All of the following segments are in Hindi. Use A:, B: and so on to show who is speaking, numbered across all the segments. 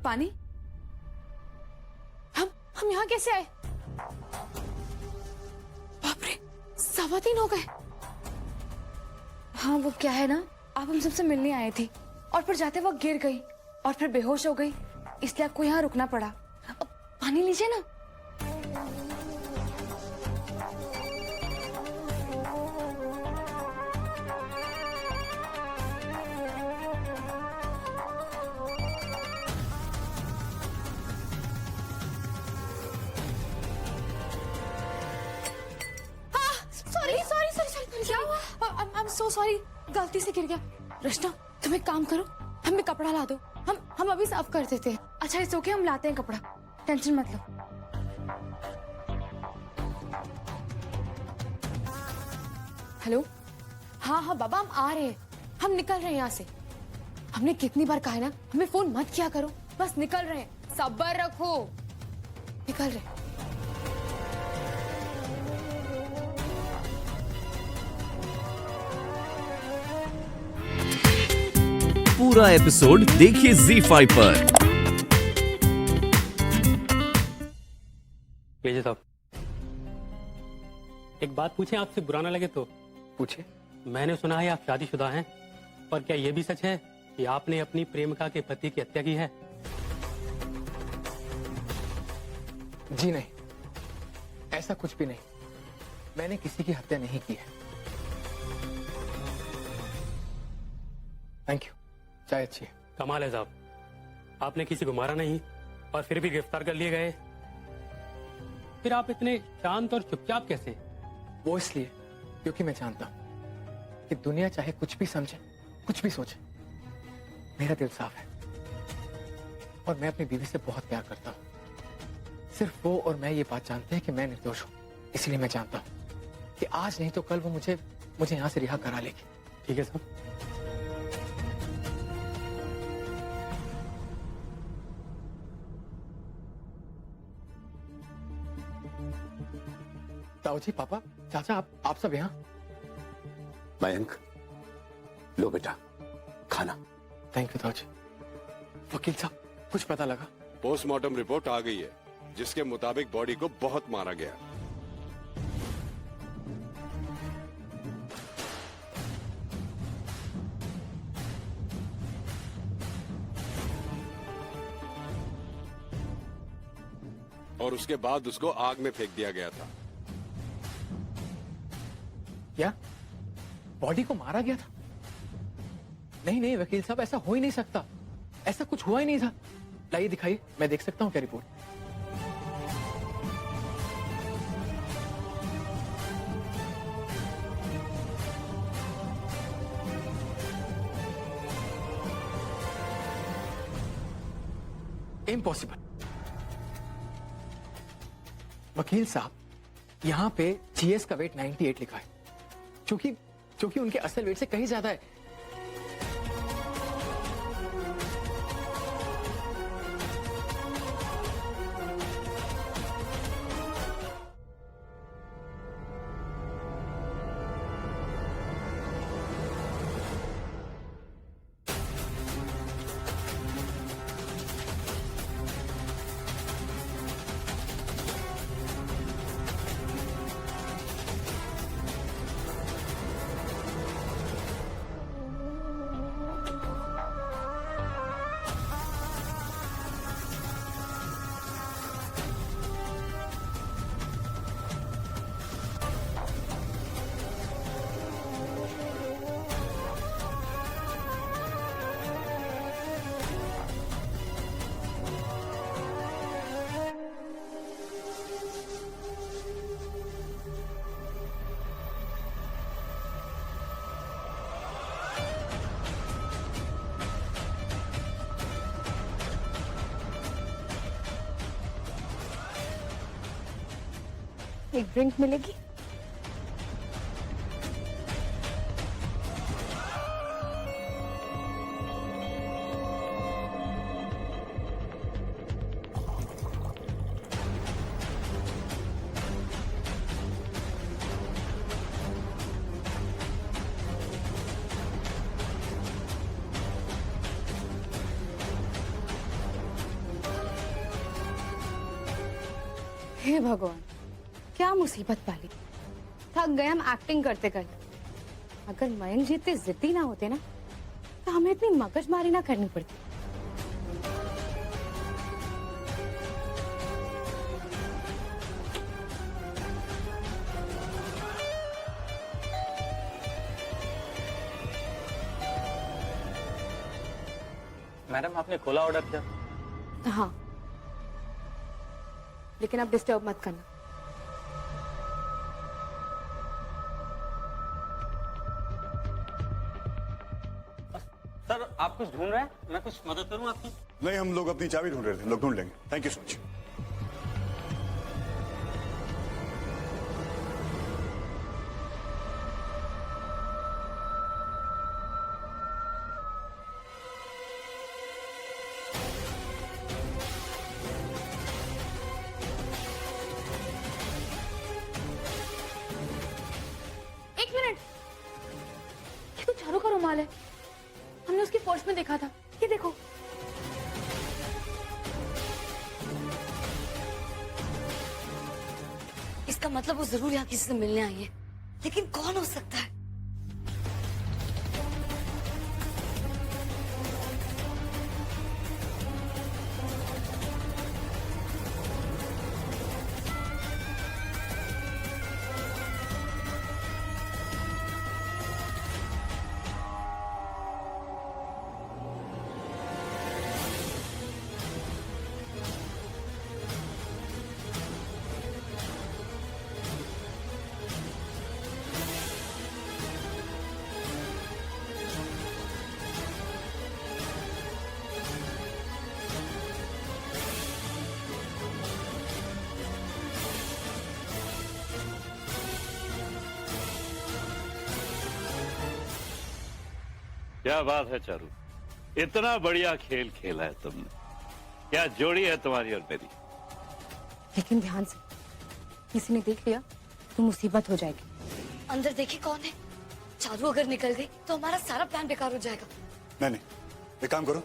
A: पानी? हम यहाँ कैसे आए? बाप रे, 3:15 हो गए। हाँ वो क्या है ना, आप हम सबसे मिलने आए थे और फिर जाते वक्त गिर गई और फिर बेहोश हो गई, इसलिए आपको यहाँ रुकना पड़ा। अब पानी लीजिए ना। सॉरी क्या हुआ? आई एम सो सॉरी, गलती से गिर गया। रचना तुम एक काम करो, हमें कपड़ा ला दो, हम अभी साफ कर देते हैं। अच्छा इट्स ओके, हम लाते हैं कपड़ा, टेंशन मत लो। हेलो, हाँ बाबा हम आ रहे हैं, हम निकल रहे हैं यहाँ से। हमने कितनी बार कहा है ना, हमें फोन मत किया करो, बस निकल रहे हैं, सब्र रखो, निकल रहे हैं।
B: पूरा एपिसोड देखिए ZEE5 पर।
C: लीजिए साहब, एक बात पूछें आपसे, बुरा ना लगे तो?
D: पूछे।
C: मैंने सुना है आप शादीशुदा हैं, और क्या यह भी सच है कि आपने अपनी प्रेमिका के पति की हत्या की है?
D: जी नहीं, ऐसा कुछ भी नहीं, मैंने किसी की हत्या नहीं की है। थैंक यू, चाय अच्छी है।
C: कमाल है साहब, आपने किसी को मारा नहीं और फिर भी गिरफ्तार कर लिए गए। फिर आप इतने शांत और चुपचाप कैसे?
D: वो इसलिए क्योंकि मैं जानता हूं कि दुनिया चाहे कुछ भी समझे, कुछ भी सोचे, मेरा दिल साफ है और मैं अपनी बीवी से बहुत प्यार करता हूं। सिर्फ वो और मैं ये बात जानते हैं कि मैं निर्दोष हूं, इसलिए मैं जानता हूं कि आज नहीं तो कल वो मुझे यहां से रिहा करा लेगी।
C: ठीक है साहब।
D: ताऊ जी, पापा, चाचा, आप सब यहाँ?
E: मयंक, लो बेटा खाना।
D: थैंक यू ताऊ जी। वकील साहब, कुछ पता लगा?
F: पोस्टमार्टम रिपोर्ट आ गई है, जिसके मुताबिक बॉडी को बहुत मारा गया। और उसके बाद उसको आग में फेंक दिया गया था।
D: क्या बॉडी को मारा गया था? नहीं वकील साहब, ऐसा हो ही नहीं सकता, ऐसा कुछ हुआ ही नहीं था। लाइए दिखाइए, मैं देख सकता हूं क्या रिपोर्ट। इम्पॉसिबल। वकील साहब, यहां पे जीएस का वेट 98 लिखा है, क्योंकि उनके असल वेट से कहीं ज्यादा है।
A: एक ड्रिंक मिलेगी? हे भगवान, क्या मुसीबत पाली। थक गए हम एक्टिंग करते करते। अगर मयंक जी इतने जिद्दी ना होते ना तो हमें इतनी मगजमारी ना करनी पड़ती।
G: मैडम आपने खोला ऑर्डर किया?
A: हाँ, लेकिन अब डिस्टर्ब मत करना।
G: सर आप कुछ ढूंढ रहे हैं? मैं कुछ मदद करूं आपकी?
H: नहीं, हम लोग अपनी चाबी ढूंढ रहे थे, लोग ढूंढ लेंगे। Thank you so much.
A: एक मिनट, ये तो चारों का रुमाल है। हमने उसकी पर्स में देखा था। ये देखो।
I: इसका मतलब वो जरूर यहाँ किसी से मिलने आई है, लेकिन कौन हो सकता है?
J: क्या बात है चारू, इतना बढ़िया खेल खेला है तुमने। क्या जोड़ी है तुम्हारी और मेरी।
A: लेकिन ध्यान से, किसी ने देख लिया तो मुसीबत हो जाएगी।
I: अंदर देखी कौन है? चारू अगर निकल गई तो हमारा सारा प्लान बेकार हो जाएगा।
H: नहीं, एक काम करो,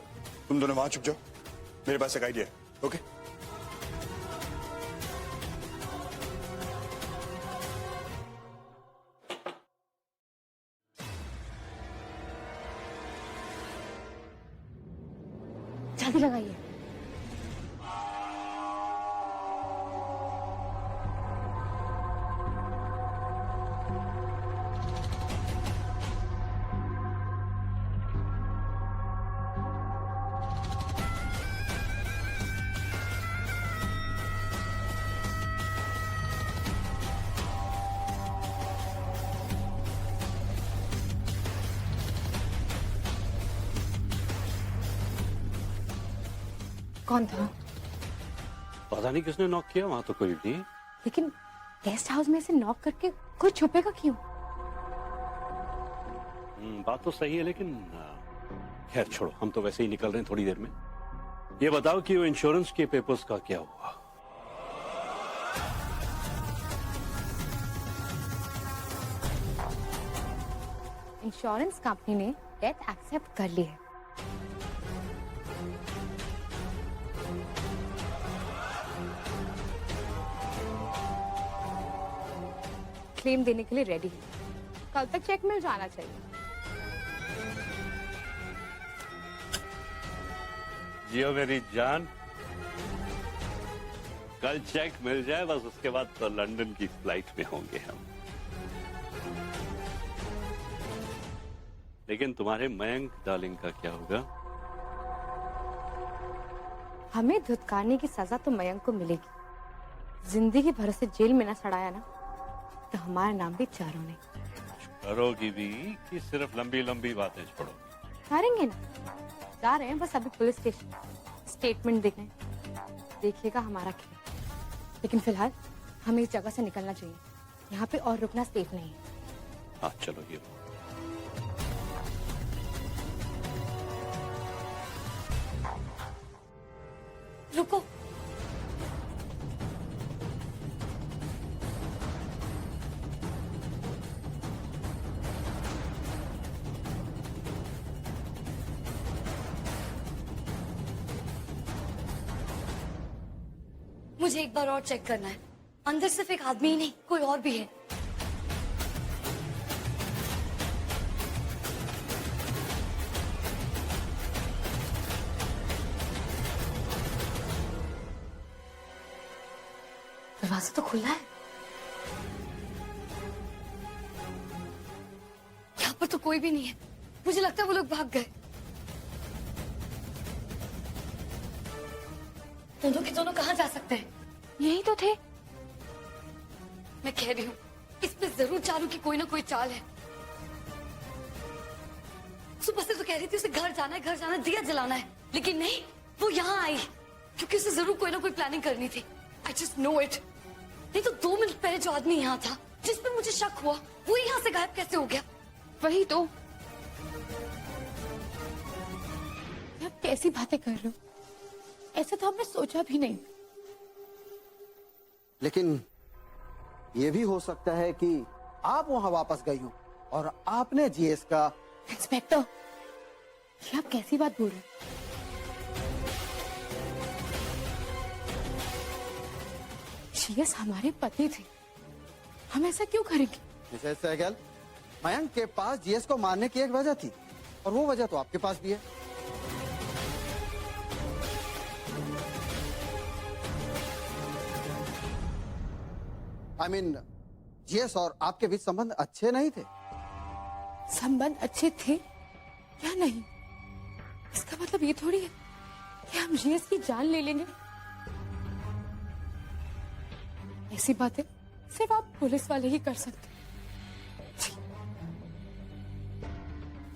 H: तुम दोनों वहां छुप जाओ। मेरे पास एक आइडिया है। ओके?
A: जल्दी लगाइए। कौन था?
J: पता नहीं किसने नॉक किया, वहां तो कोई नहीं।
A: लेकिन गेस्ट हाउस में से नॉक करके कोई छुपेगा क्यों?
J: बात तो सही है, लेकिन खैर छोड़ो, हम तो वैसे ही निकल रहे हैं थोड़ी देर में। ये बताओ कि वो इंश्योरेंस के पेपर्स का क्या हुआ?
A: इंश्योरेंस कंपनी ने डेथ एक्सेप्ट कर ली है। क्लेम देने के लिए रेडी है। कल तक चेक मिल जाना चाहिए।
J: जियो मेरी जान, कल चेक मिल जाए बस, उसके बाद तो लंदन की फ्लाइट में होंगे हम। लेकिन तुम्हारे मयंक डार्लिंग का क्या होगा?
A: हमें धुतकारने की सजा तो मयंक को मिलेगी। जिंदगी भर से जेल में ना सड़ाया ना तो हमारा नाम भी चारों ने।
J: करोगी भी कि सिर्फ लंबी लंबी बातें छोड़ोगी?
A: करेंगे ना, जा रहे हैं बस अभी पुलिस स्टेशन, स्टेटमेंट देने। देखिएगा हमारा खेल। लेकिन फिलहाल हमें इस जगह से निकलना चाहिए। यहाँ पे और रुकना सेफ नहीं है।
J: हाँ चलो, ये
I: रुको, मुझे एक बार और चेक करना है। अंदर सिर्फ एक आदमी ही नहीं, कोई और भी है। दरवाजा तो खुला है। यहाँ पर तो कोई भी नहीं है। मुझे लगता है वो लोग भाग गए। दोनों के दोनों कहाँ जा सकते हैं?
A: यही तो थे।
I: मैं कह रही हूँ इस पे जरूर चारू की कोई ना कोई चाल है। सुबह से तो कह रही थी उसे घर जाना है, दिया जलाना है, लेकिन नहीं, वो यहाँ आई क्योंकि उसे जरूर कोई ना कोई प्लानिंग करनी थी। I just know it. नहीं तो 2 मिनट पहले जो आदमी यहाँ था, जिस पे मुझे शक हुआ, वो यहाँ से गायब कैसे हो गया?
A: वही तो। आप कैसी बातें कर रहे हो? ऐसा तो हमने सोचा भी नहीं।
K: लेकिन ये भी हो सकता है कि आप वहां वापस गई हो और आपने जीएस का।
A: इंस्पेक्टर, ये आप कैसी बात बोल रहे हो? जीएस हमारे पति थे, हम ऐसा क्यों करेंगे?
K: मिसेस सहगल, मयंक के पास जीएस को मारने की एक वजह थी और वो वजह तो आपके पास भी है। आई मीन, जीएस और आपके बीच संबंध अच्छे नहीं थे।
A: संबंध अच्छे थे या नहीं, इसका मतलब ये थोड़ी है कि हम जीएस की जान ले लेंगे। ऐसी बातें सिर्फ आप पुलिस वाले ही कर सकते हैं।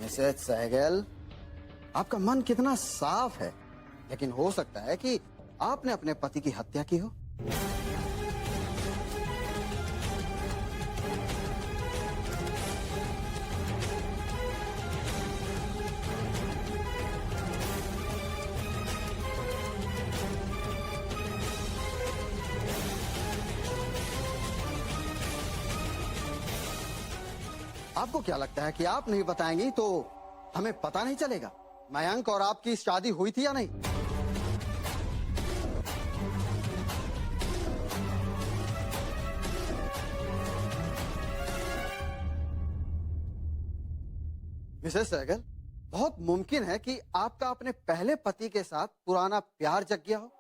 K: मिसेस सहगल, आपका मन कितना साफ है, लेकिन हो सकता है कि आपने अपने पति की हत्या की हो। आपको क्या लगता है कि आप नहीं बताएंगी तो हमें पता नहीं चलेगा मयंक और आपकी शादी हुई थी या नहीं? मिसेस सहगल, बहुत मुमकिन है कि आपका अपने पहले पति के साथ पुराना प्यार जग गया हो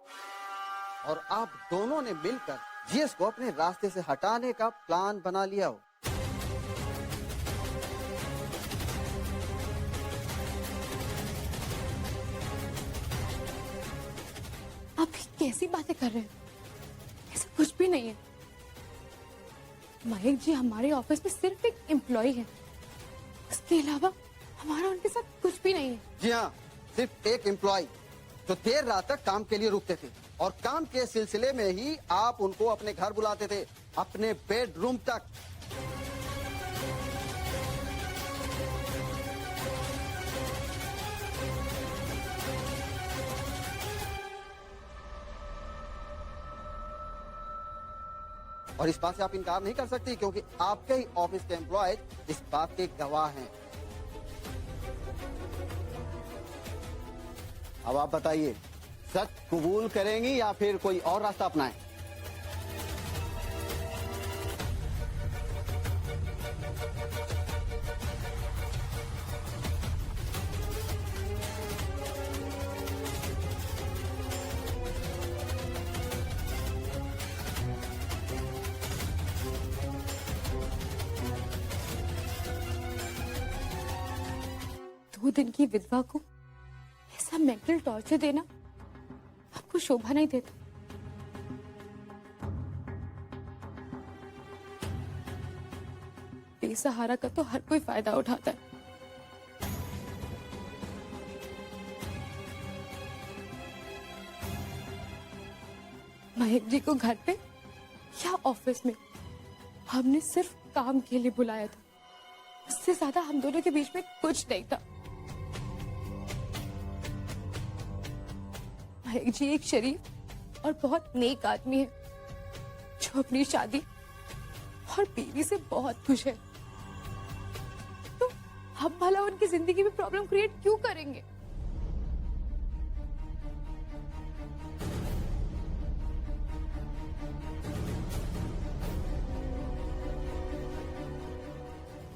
K: और आप दोनों ने मिलकर जीएस को अपने रास्ते से हटाने का प्लान बना लिया हो।
A: आप कैसी बातें कर रहे हैं? ऐसा कुछ भी नहीं है। मयंक जी हमारे ऑफिस में सिर्फ एक एम्प्लॉय है, इसके अलावा हमारा उनके साथ कुछ भी नहीं है।
K: जी हाँ, सिर्फ एक एम्प्लॉय जो देर रात तक काम के लिए रुकते थे और काम के सिलसिले में ही आप उनको अपने घर बुलाते थे, अपने बेडरूम तक। और इस बात से आप इनकार नहीं कर सकती क्योंकि आपके ही ऑफिस के एम्प्लॉय इस बात के गवाह हैं। अब आप बताइए, सच कबूल करेंगी या फिर कोई और रास्ता अपनाएं?
A: दो दिन की विधवा को ऐसा मेंटल टॉर्चर देना आपको शोभा नहीं देता। बेसहारा का तो हर कोई फायदा उठाता है। मयंक जी को घर पे या ऑफिस में हमने सिर्फ काम के लिए बुलाया था, उससे ज्यादा हम दोनों के बीच में कुछ नहीं था। मयंक जी एक शरीफ और बहुत नेक आदमी है जो अपनी शादी और बीवी से बहुत खुश है, तो हम भला उनकी जिंदगी में प्रॉब्लम क्रिएट क्यों करेंगे?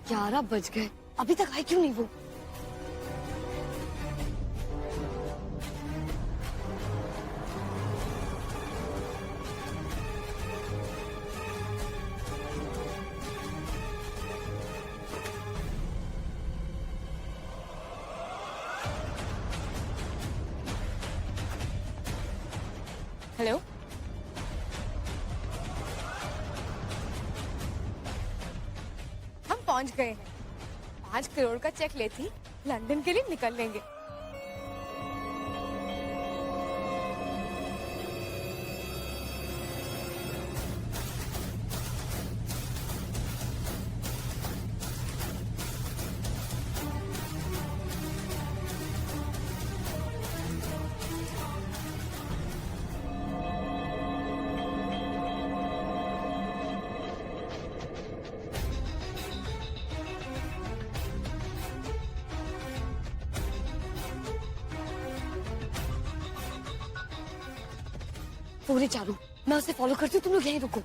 I: 11 बज गए, अभी तक आई क्यों नहीं वो?
A: हेलो, हम पहुंच गए हैं। 5 करोड़ का चेक लेती लंदन के लिए निकल लेंगे।
I: पूरे चारू, मैं उसे फॉलो करती हूँ, तुम लोग यहीं रुको।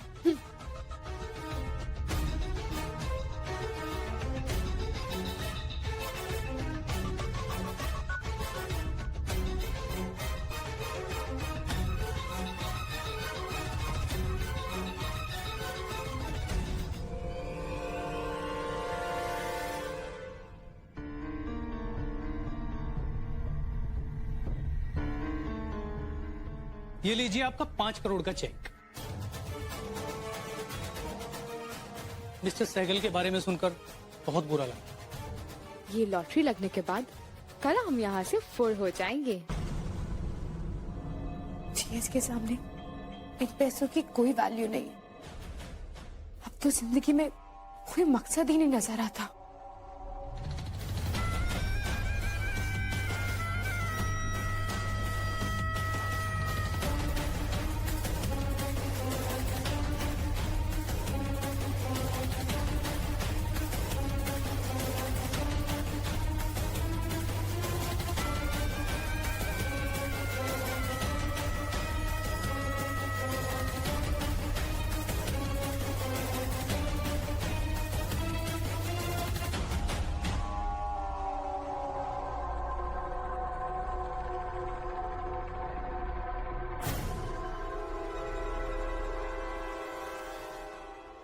C: ये लीजिए आपका 5 करोड़ का चेक। मिस्टर सहगल के बारे में सुनकर बहुत बुरा लगा।
A: ये लॉटरी लगने के बाद कल हम यहाँ से फुर हो जाएंगे। जीएस के सामने इन पैसों की कोई वैल्यू नहीं है। अब तो जिंदगी में कोई मकसद ही नहीं नजर आता।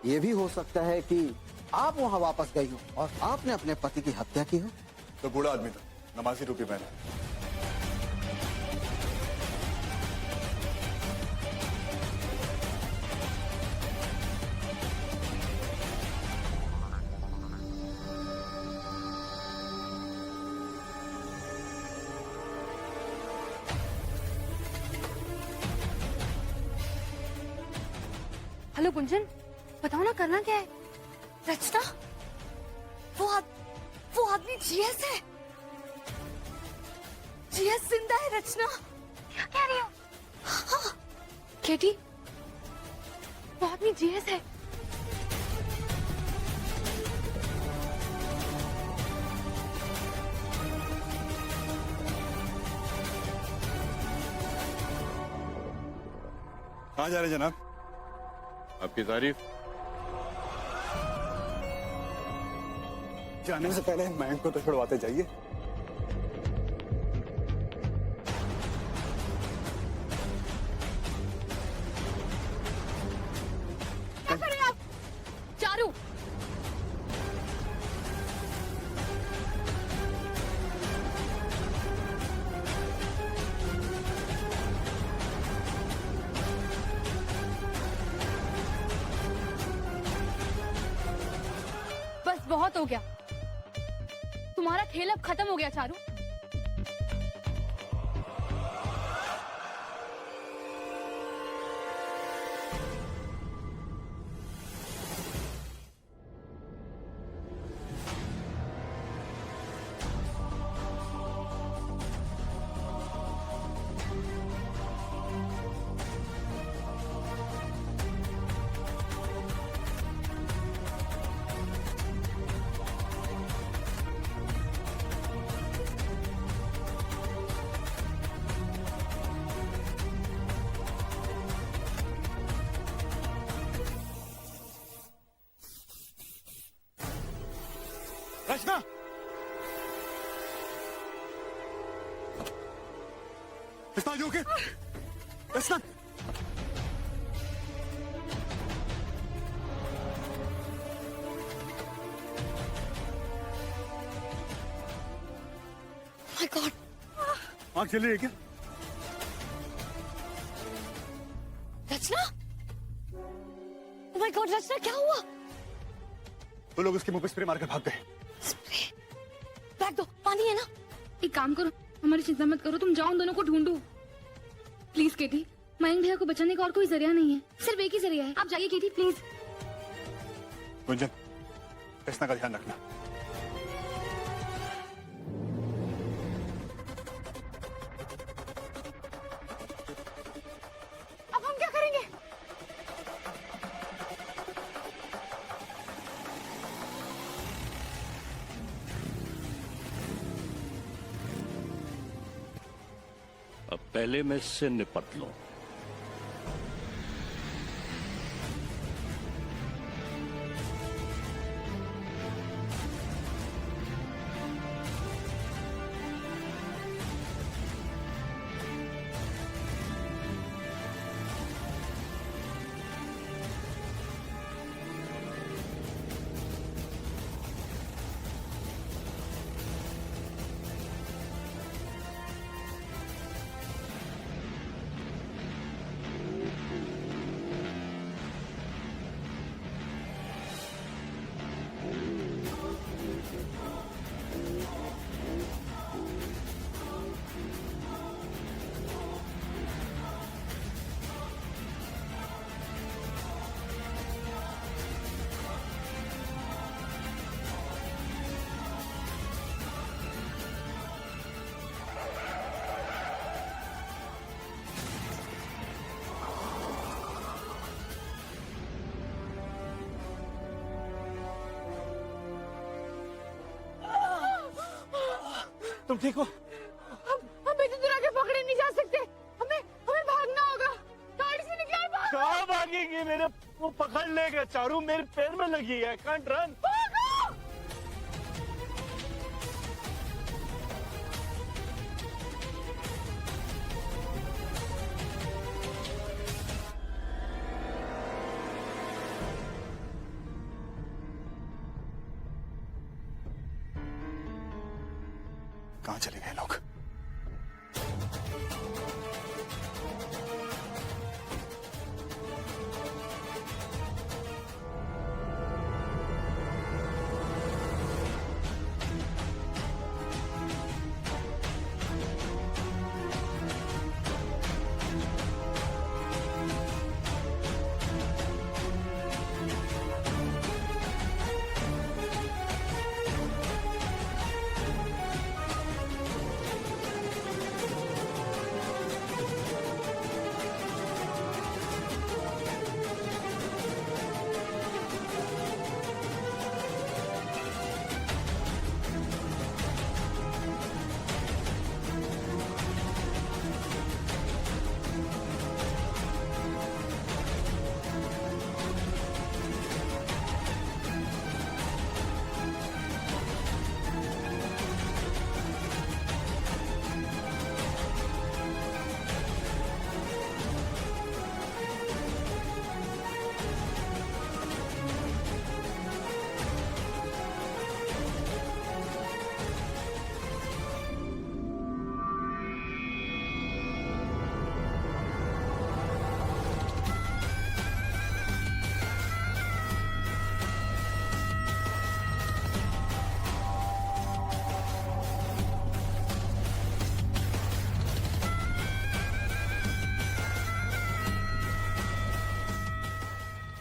K: ये भी हो सकता है कि आप वहां वापस गई हो और आपने अपने पति की हत्या की हो।
H: तो बूढ़ा आदमी था, नमाजी टोपी पहना।
I: हेलो गुंजन, बताओ ना करना क्या है? रचना, वो आदमी जीएस है। जीएस जिंदा है रचना। क्या कह रही हो? हाँ, केटी, वो आदमी जीएस है।
H: कहाँ जा रहे जनाब?
F: आपकी तारीफ।
H: जाने से पहले मयंक को तो छुड़वाते जाइए।
A: क्या कर रहे हैं आप? चारू, बस बहुत हो गया। तुम्हारा खेल अब खत्म हो गया Charu.
H: Rachna, Rachna you okay? Rachna,
I: my god,
H: आँख चल रही है क्या?
I: रचना, माय गॉड रचना, क्या हुआ?
H: वो लोग उसके मुंह पे स्प्रे मारकर भाग गए।
I: स्प्रे, बैग दो, पानी है ना?
A: एक काम करो, हमारी चिंता मत करो, तुम जाओ उन दोनों को ढूंढो प्लीज। केटी, मयंक भैया को बचाने का और कोई जरिया नहीं है, सिर्फ एक ही जरिया है। आप जाइए केटी प्लीज।
H: गुंजन, रचना का ध्यान रखना।
A: अब हम क्या करेंगे?
J: अब पहले मैं इससे निपट लूं।
H: तुम ठीक हो?
A: हम इतनी दूर आगे पकड़े नहीं जा सकते, हमें हमें भागना होगा। गाड़ी से निकल, भाग।
G: कहाँ भागेंगे? मेरे वो पकड़ लेगा। चारू मेरे पैर में लगी है। Can't run.
H: कहाँ चले गए लोग?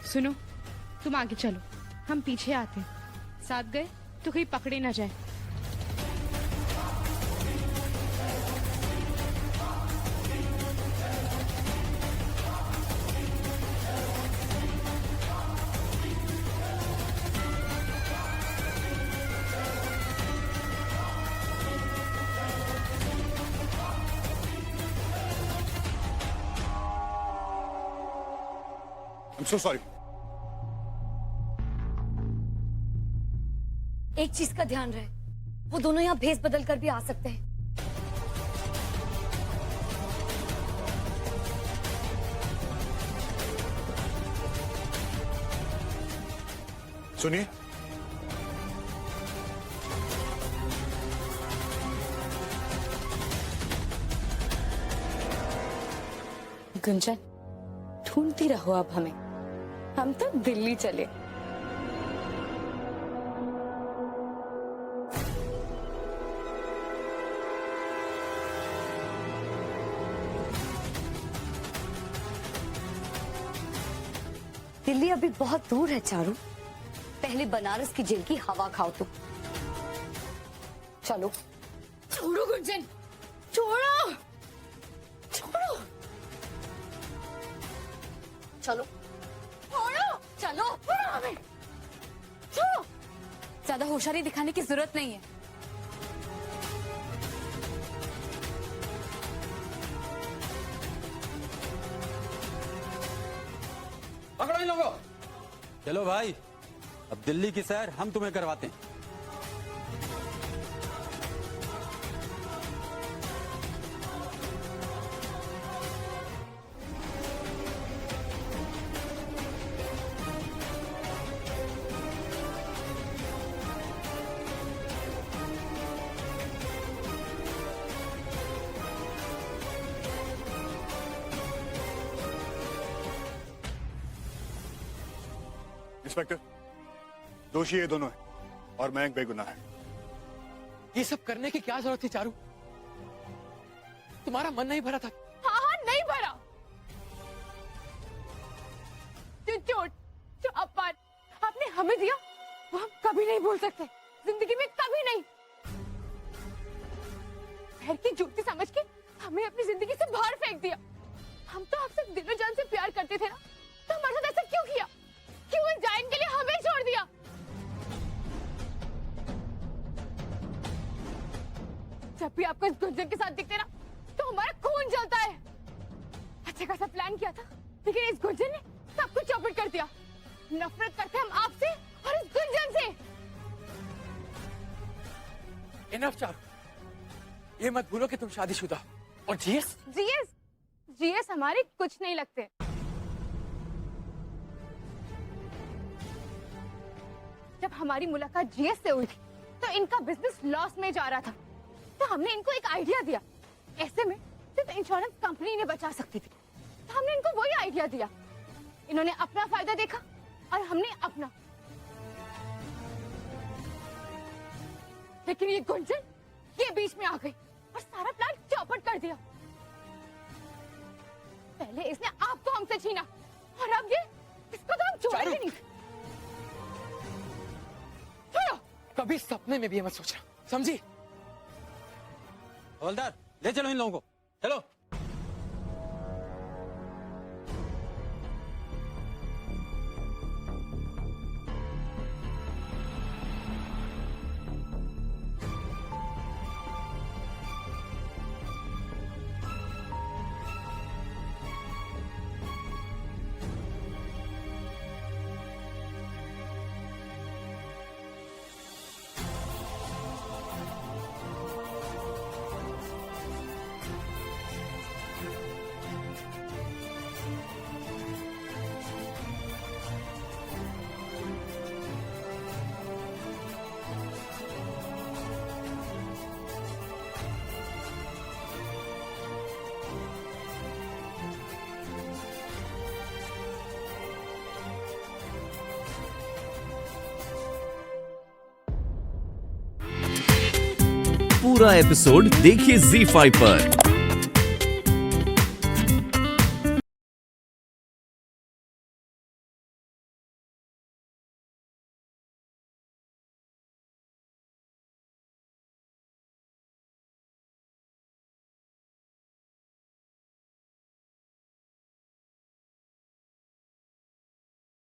A: सुनो, तुम आगे चलो, हम पीछे आते हैं। साथ गए तो कहीं पकड़े ना जाए।
H: I'm so sorry.
I: एक चीज का ध्यान रहे, वो दोनों यहाँ भेस बदल कर भी आ सकते हैं।
H: सुनिए,
A: गुंजन, ढूंढती रहो अब हमें, हम तो दिल्ली चले।
I: दिल्ली अभी बहुत दूर है चारू, पहले बनारस की जेल की हवा खाओ तुम।
A: चलो। छोड़ो गुंजन, छोड़ो, छोड़ो,
I: चलो
A: छोड़ो,
I: चलो।
A: छोड़ो हमें, छोड़ो।
I: ज्यादा होशियारी दिखाने की जरूरत नहीं है।
G: पकड़ो इन लोगों। चलो भाई, अब दिल्ली की सैर हम तुम्हें करवाते हैं।
H: इंस्पेक्टर, दोषी ये दोनों हैं और मयंक बेगुनाह है।
D: ये सब करने की क्या जरूरत थी चारू? तुम्हारा मन नहीं भरा था?
A: हाँ हाँ, नहीं भरा। जो चोट, जो अपमान आपने हमें दिया, वो हम कभी नहीं भूल सकते, जिंदगी में कभी नहीं। पैर की जूती समझ के हमें अपनी जिंदगी से बाहर फेंक दिया। हम तो आपसे दिलो जान से प्यार करते थे ना, तो हमारे साथ ऐसा क्यों किया? क्यों इस जाइन के लिए हमें छोड़ दिया? जब भी आपको इस गुंजन के साथ दिखते ना, तो हमारा खून जलता है। अच्छा खासा प्लान किया था, लेकिन इस गुंजन ने सब कुछ चौपट कर दिया। नफरत करते हम आपसे और इस गुंजन से।
D: इनफ चारू, ये मत भूलो कि तुम शादीशुदा हो। और जीएस?
A: जीएस, जीएस हमारे कुछ नहीं लगते। जब हमारी मुलाकात जीएस से हुई थी, तो इनका बिजनेस लॉस में जा रहा था, तो हमने इनको एक आइडिया दिया। ऐसे में सिर्फ इंश्योरेंस कंपनी ने बचा सकती थी, तो हमने इनको वही आइडिया दिया। इन्होंने अपना फायदा देखा और हमने अपना। लेकिन ये गुंजन, ये बीच में आ गई और सारा प्लान चौपट कर दिया। पहले इसने आपको हमसे छीना, और अब ये, इसको तो हम छोड़ेंगे नहीं। छोड़ो।
D: कभी सपने में भी ये मत सोचना, समझी?
G: हवलदार, ले चलो इन लोगों को, चलो।
B: पूरा एपिसोड देखिए ZEE5 पर।